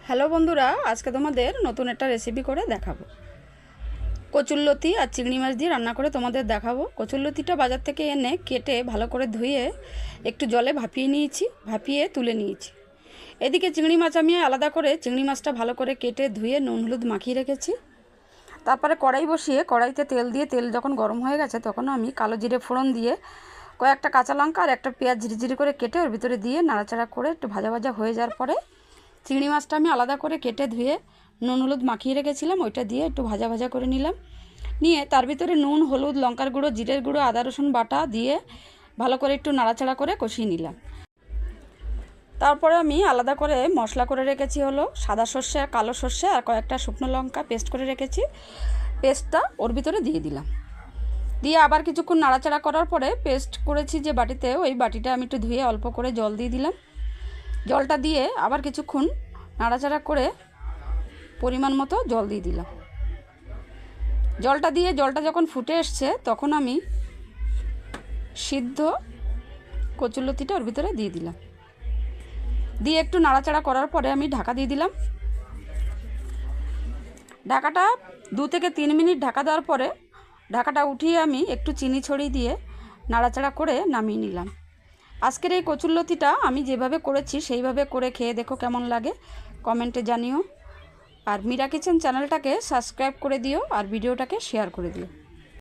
Hello বন্ধুরা, আজকে তোমাদের নতুন একটা রেসিপি করে দেখাবো। কচুরলতি আর চিংড়ি মাছ দিয়ে রান্না করে তোমাদের দেখাবো। কচুরলতিটা বাজার থেকে এনে কেটে ভালো করে ধুয়ে একটু জলে ভাপিয়ে নিয়েছি, ভাপিয়ে তুলে নিয়েছি। এদিকে চিংড়ি মাছ আমি আলাদা করে চিংড়ি মাছটা ভালো করে কেটে ধুয়ে নুন হলুদ মাখিয়ে রেখেছি। তারপরে কড়াই বসিয়ে কড়াইতে তেল দিয়ে তেল যখন গরম হয়ে গেছে তখন আমি কালো জিরে ফোড়ন দিয়ে কয়েকটা কাঁচা লঙ্কা আর একটা পেঁয়াজ ঝিরিঝিরি করে কেটে ওর ভিতরে দিয়ে নাড়াচাড়া করে একটু ভাজা ভাজা হয়ে যাওয়ার পরে চিংড়ি মাছটা আমি আলাদা করে কেটে ধুয়ে নুন হলুদ মাখিয়ে রেখেছিলাম, ওইটা দিয়ে একটু ভাজা ভাজা করে নিলাম। নিয়ে তার ভিতরে নুন হলুদ লঙ্কার গুঁড়ো জিরের গুঁড়ো আদা রসুন বাটা দিয়ে ভালো করে একটু নাড়াচাড়া করে কষিয়ে নিলাম। তারপরে আমি আলাদা করে মশলা করে রেখেছি হলো সাদা সর্ষে কালো সর্ষে আর কয়েকটা শুকনো লঙ্কা পেস্ট করে রেখেছি, পেস্টটা ওর ভিতরে দিয়ে দিলাম। দিয়ে আবার কিছুক্ষণ নাড়াচাড়া করার পরে পেস্ট করেছি যে বাটিতে, ওই বাটিটা আমি একটু ধুয়ে অল্প করে জল দিয়ে দিলাম। জলটা দিয়ে আবার কিছুক্ষণ নাড়াচাড়া করে পরিমাণ মতো জল দিয়ে দিলাম। জলটা যখন ফুটে এসছে তখন আমি সিদ্ধ কচুরলতিটা ওর ভিতরে দিয়ে দিলাম। দিয়ে একটু নাড়াচাড়া করার পরে আমি ঢাকা দিয়ে দিলাম। ঢাকাটা 2 থেকে 3 মিনিট ঢাকা দেওয়ার পরে ঢাকাটা উঠিয়ে আমি একটু চিনি ছড়িয়ে দিয়ে নাড়াচাড়া করে নামিয়ে নিলাম। আজকের এই কচুরলতিটা আমি যেভাবে করেছি সেইভাবে করে খেয়ে দেখো কেমন লাগে, কমেন্টে জানিও। আর মীরা কিচেন চ্যানেলটাকে সাবস্ক্রাইব করে দিও আর ভিডিওটাকে শেয়ার করে দিও।